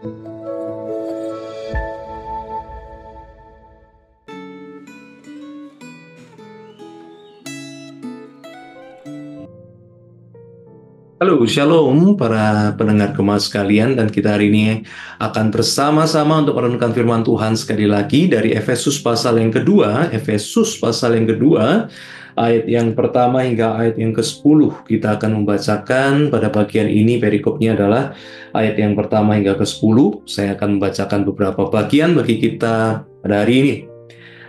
Halo, Shalom para pendengar Gema sekalian, dan kita hari ini akan bersama-sama untuk merenungkan firman Tuhan sekali lagi dari Efesus pasal yang kedua, ayat yang pertama hingga ayat yang ke-10. Kita akan membacakan pada bagian ini, perikopnya adalah ayat yang pertama hingga ke-10. Saya akan membacakan beberapa bagian bagi kita pada hari ini.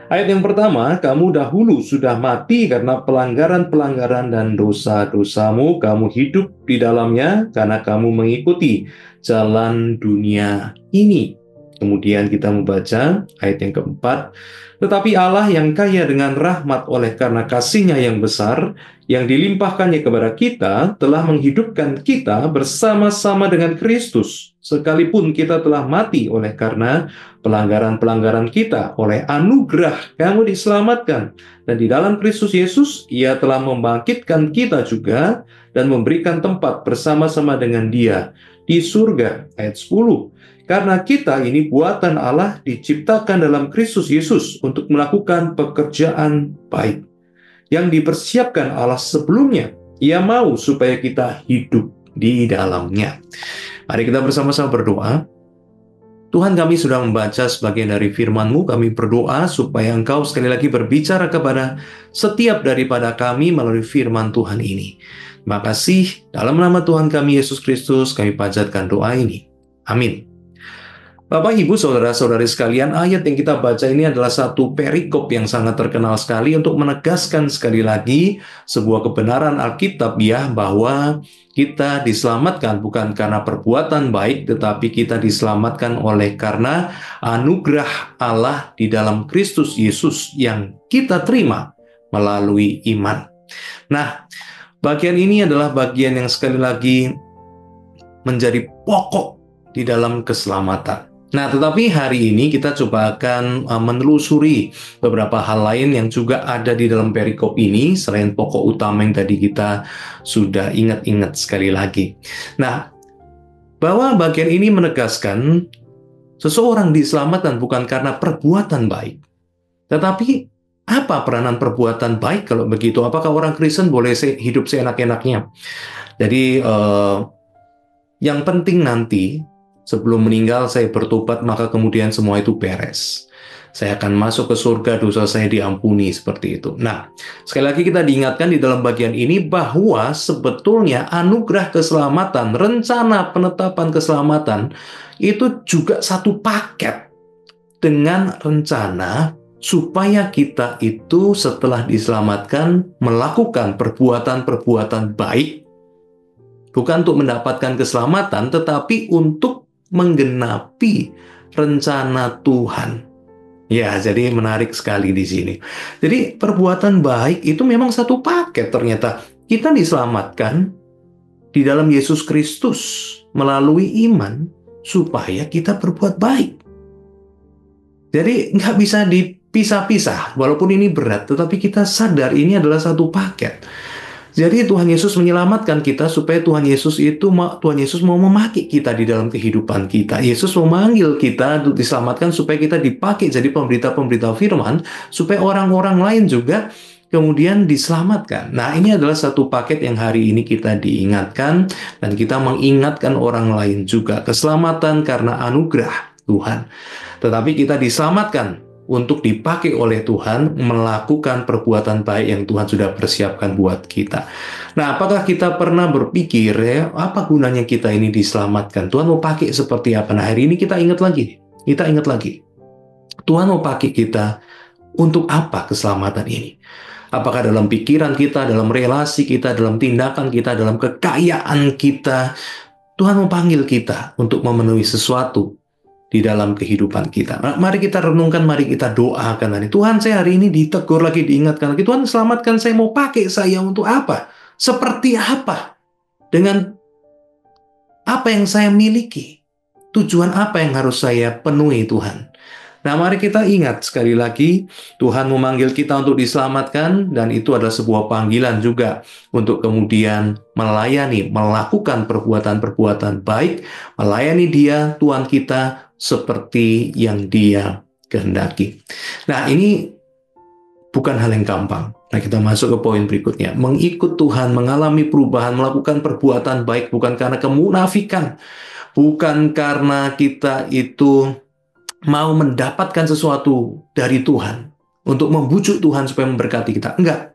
Ayat yang pertama, kamu dahulu sudah mati karena pelanggaran-pelanggaran dan dosa-dosamu, kamu hidup di dalamnya karena kamu mengikuti jalan dunia ini. Kemudian kita membaca ayat yang keempat, tetapi Allah yang kaya dengan rahmat oleh karena kasih-Nya yang besar, yang dilimpahkannya kepada kita, telah menghidupkan kita bersama-sama dengan Kristus, sekalipun kita telah mati oleh karena pelanggaran-pelanggaran kita. Oleh anugerah kamu diselamatkan, dan di dalam Kristus Yesus Ia telah membangkitkan kita juga dan memberikan tempat bersama-sama dengan Dia di surga. Ayat 10, karena kita ini buatan Allah, diciptakan dalam Kristus Yesus untuk melakukan pekerjaan baik yang dipersiapkan Allah sebelumnya. Ia mau supaya kita hidup di dalamnya. Mari kita bersama-sama berdoa. Tuhan, kami sudah membaca sebagian dari firman-Mu. Kami berdoa supaya Engkau sekali lagi berbicara kepada setiap daripada kami melalui firman Tuhan ini. Terima kasih. Dalam nama Tuhan kami Yesus Kristus, kami panjatkan doa ini. Amin. Bapak, Ibu, Saudara-saudari sekalian, ayat yang kita baca ini adalah satu perikop yang sangat terkenal sekali untuk menegaskan sekali lagi sebuah kebenaran Alkitabiah bahwa kita diselamatkan bukan karena perbuatan baik, tetapi kita diselamatkan oleh karena anugerah Allah di dalam Kristus Yesus yang kita terima melalui iman. Nah, bagian ini adalah bagian yang sekali lagi menjadi pokok di dalam keselamatan. Nah, tetapi hari ini kita coba akan menelusuri beberapa hal lain yang juga ada di dalam perikop ini, selain pokok utama yang tadi kita sudah ingat-ingat sekali lagi. Nah, bahwa bagian ini menegaskan seseorang diselamatkan bukan karena perbuatan baik. Tetapi, apa peranan perbuatan baik kalau begitu? Apakah orang Kristen boleh hidup seenak-enaknya? Jadi, yang penting nanti, sebelum meninggal saya bertobat, maka kemudian semua itu beres. Saya akan masuk ke surga, dosa saya diampuni, seperti itu. Nah, sekali lagi kita diingatkan di dalam bagian ini bahwa sebetulnya anugerah keselamatan, rencana penetapan keselamatan, itu juga satu paket dengan rencana supaya kita itu setelah diselamatkan melakukan perbuatan-perbuatan baik, bukan untuk mendapatkan keselamatan, tetapi untuk menggenapi rencana Tuhan. Ya, jadi menarik sekali di sini. Jadi perbuatan baik itu memang satu paket ternyata. Kita diselamatkan di dalam Yesus Kristus melalui iman supaya kita berbuat baik. Jadi nggak bisa dipisah-pisah, walaupun ini berat, tetapi kita sadar ini adalah satu paket. Jadi Tuhan Yesus menyelamatkan kita supaya Tuhan Yesus mau memakai kita di dalam kehidupan kita. Yesus memanggil kita untuk diselamatkan supaya kita dipakai jadi pemberita-pemberita firman, supaya orang-orang lain juga kemudian diselamatkan. Nah, ini adalah satu paket yang hari ini kita diingatkan, dan kita mengingatkan orang lain juga. Keselamatan karena anugerah Tuhan. Tetapi kita diselamatkan untuk dipakai oleh Tuhan melakukan perbuatan baik yang Tuhan sudah persiapkan buat kita. Nah, apakah kita pernah berpikir ya, apa gunanya kita ini diselamatkan? Tuhan mau pakai seperti apa? Nah, hari ini kita ingat lagi. Tuhan mau pakai kita untuk apa keselamatan ini? Apakah dalam pikiran kita, dalam relasi kita, dalam tindakan kita, dalam kekayaan kita? Tuhan mau panggil kita untuk memenuhi sesuatu di dalam kehidupan kita. Nah, mari kita renungkan, mari kita doakan hari. Tuhan, saya hari ini ditegur lagi, diingatkan lagi. Tuhan, selamatkan saya, mau pakai saya untuk apa? Seperti apa? Dengan apa yang saya miliki? Tujuan apa yang harus saya penuhi, Tuhan? Nah, mari kita ingat sekali lagi, Tuhan memanggil kita untuk diselamatkan, dan itu adalah sebuah panggilan juga untuk kemudian melayani, melakukan perbuatan-perbuatan baik, melayani Dia, Tuhan kita, seperti yang Dia kehendaki. Nah, ini bukan hal yang gampang. Nah, kita masuk ke poin berikutnya. Mengikut Tuhan, mengalami perubahan, melakukan perbuatan baik bukan karena kemunafikan, bukan karena kita itu mau mendapatkan sesuatu dari Tuhan, untuk membujuk Tuhan supaya memberkati kita. Enggak.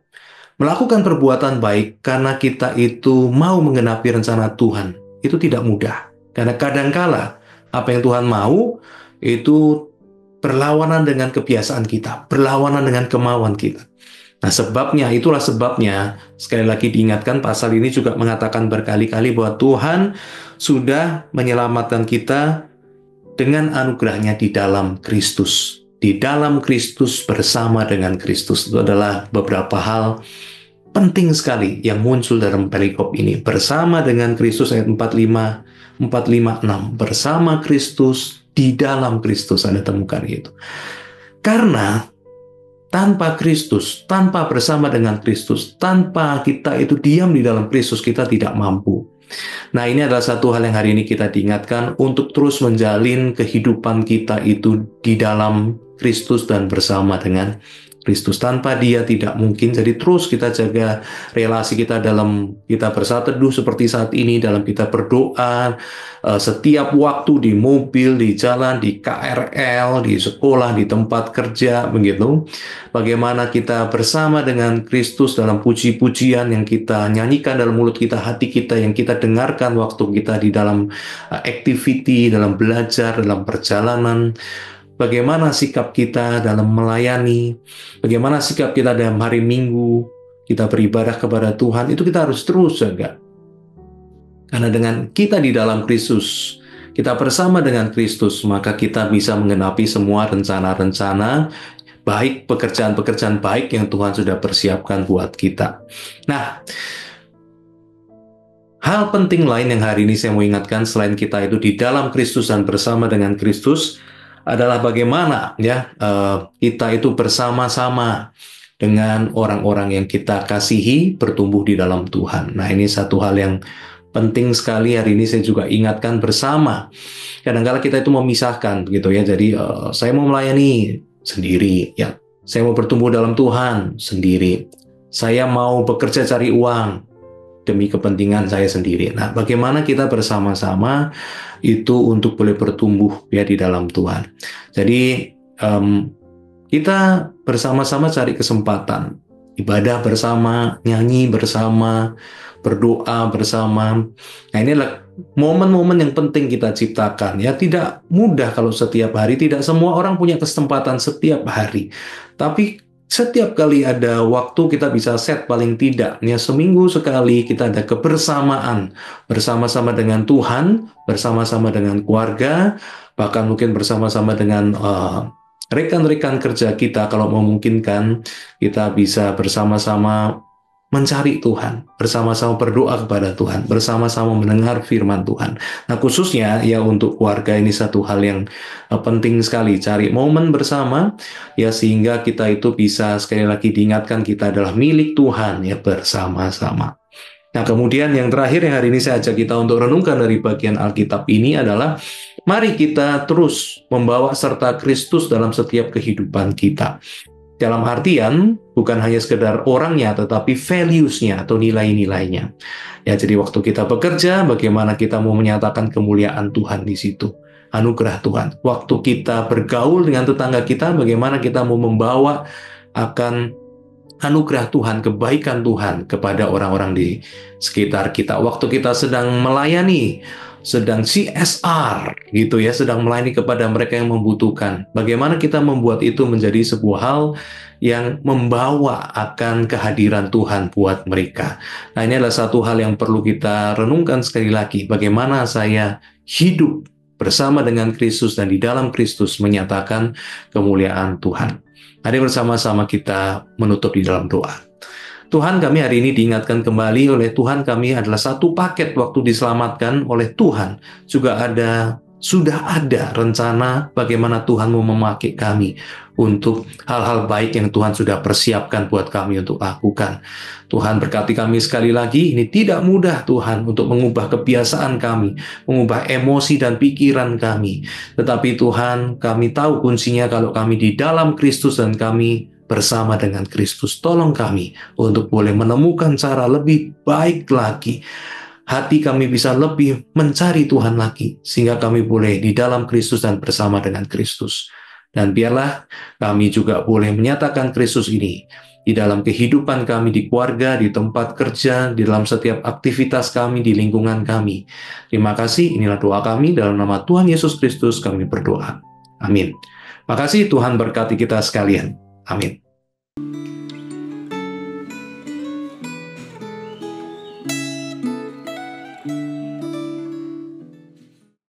Melakukan perbuatan baik karena kita itu mau menggenapi rencana Tuhan. Itu tidak mudah. Karena kadangkala apa yang Tuhan mau itu berlawanan dengan kebiasaan kita, berlawanan dengan kemauan kita. Nah, itulah sebabnya, sekali lagi diingatkan, pasal ini juga mengatakan berkali-kali bahwa Tuhan sudah menyelamatkan kita dengan anugerahnya di dalam Kristus. Di dalam Kristus, bersama dengan Kristus. Itu adalah beberapa hal penting sekali yang muncul dalam perikop ini. Bersama dengan Kristus, ayat 45, 456. Bersama Kristus, di dalam Kristus, Anda temukan itu. Karena tanpa Kristus, tanpa bersama dengan Kristus, tanpa kita itu diam di dalam Kristus, kita tidak mampu. Nah, ini adalah satu hal yang hari ini kita diingatkan untuk terus menjalin kehidupan kita itu di dalam Kristus dan bersama dengan Kristus. Tanpa Dia tidak mungkin. Jadi terus kita jaga relasi kita dalam kita bersatu teduh seperti saat ini, dalam kita berdoa, setiap waktu di mobil, di jalan, di KRL, di sekolah, di tempat kerja, begitu. Bagaimana kita bersama dengan Kristus dalam puji-pujian yang kita nyanyikan dalam mulut kita, hati kita, yang kita dengarkan waktu kita di dalam activity, dalam belajar, dalam perjalanan. Bagaimana sikap kita dalam melayani, bagaimana sikap kita dalam hari Minggu, kita beribadah kepada Tuhan, itu kita harus terus jaga. Karena dengan kita di dalam Kristus, kita bersama dengan Kristus, maka kita bisa menggenapi semua rencana-rencana baik, pekerjaan-pekerjaan baik yang Tuhan sudah persiapkan buat kita. Nah, hal penting lain yang hari ini saya mau ingatkan, selain kita itu di dalam Kristus dan bersama dengan Kristus, adalah bagaimana kita itu bersama-sama dengan orang-orang yang kita kasihi bertumbuh di dalam Tuhan. Nah, ini satu hal yang penting sekali hari ini saya juga ingatkan bersama. Kadang-kala kita itu memisahkan gitu ya. Jadi saya mau melayani sendiri, ya. Saya mau bertumbuh dalam Tuhan sendiri. Saya mau bekerja cari uang demi kepentingan saya sendiri. Nah, bagaimana kita bersama-sama itu untuk boleh bertumbuh ya di dalam Tuhan. Jadi kita bersama-sama cari kesempatan, ibadah bersama, nyanyi bersama, berdoa bersama. Nah, ini adalah momen-momen yang penting kita ciptakan. Ya, tidak mudah kalau setiap hari, tidak semua orang punya kesempatan setiap hari. Tapi setiap kali ada waktu kita bisa set paling tidak ya seminggu sekali kita ada kebersamaan bersama-sama dengan Tuhan, bersama-sama dengan keluarga, bahkan mungkin bersama-sama dengan rekan-rekan kerja kita. Kalau memungkinkan kita bisa bersama-sama mencari Tuhan, bersama-sama berdoa kepada Tuhan, bersama-sama mendengar firman Tuhan. Nah, khususnya ya untuk keluarga ini satu hal yang penting sekali, cari momen bersama ya sehingga kita itu bisa sekali lagi diingatkan kita adalah milik Tuhan ya bersama-sama. Nah, kemudian yang terakhir yang hari ini saya ajak kita untuk renungkan dari bagian Alkitab ini adalah mari kita terus membawa serta Kristus dalam setiap kehidupan kita. Dalam artian, bukan hanya sekedar orangnya, tetapi values-nya atau nilai-nilainya. Ya, jadi waktu kita bekerja, bagaimana kita mau menyatakan kemuliaan Tuhan di situ. Anugerah Tuhan. Waktu kita bergaul dengan tetangga kita, bagaimana kita mau membawa akan anugerah Tuhan, kebaikan Tuhan kepada orang-orang di sekitar kita. Waktu kita sedang melayani, sedang CSR gitu ya, sedang melayani kepada mereka yang membutuhkan. Bagaimana kita membuat itu menjadi sebuah hal yang membawa akan kehadiran Tuhan buat mereka. Nah, ini adalah satu hal yang perlu kita renungkan sekali lagi. Bagaimana saya hidup bersama dengan Kristus dan di dalam Kristus menyatakan kemuliaan Tuhan. Mari bersama-sama kita menutup di dalam doa. Tuhan, kami hari ini diingatkan kembali oleh Tuhan, kami adalah satu paket waktu diselamatkan oleh Tuhan. Juga ada sudah ada rencana bagaimana Tuhan mau memakai kami untuk hal-hal baik yang Tuhan sudah persiapkan buat kami untuk lakukan. Tuhan berkati kami sekali lagi. Ini tidak mudah Tuhan untuk mengubah kebiasaan kami, mengubah emosi dan pikiran kami. Tetapi Tuhan, kami tahu kuncinya kalau kami di dalam Kristus dan kami bersama dengan Kristus. Tolong kami untuk boleh menemukan cara lebih baik lagi. Hati kami bisa lebih mencari Tuhan lagi, sehingga kami boleh di dalam Kristus dan bersama dengan Kristus. Dan biarlah kami juga boleh menyatakan Kristus ini di dalam kehidupan kami di keluarga, di tempat kerja, di dalam setiap aktivitas kami, di lingkungan kami. Terima kasih, inilah doa kami dalam nama Tuhan Yesus Kristus kami berdoa. Amin. Makasih, Tuhan berkati kita sekalian. Amin.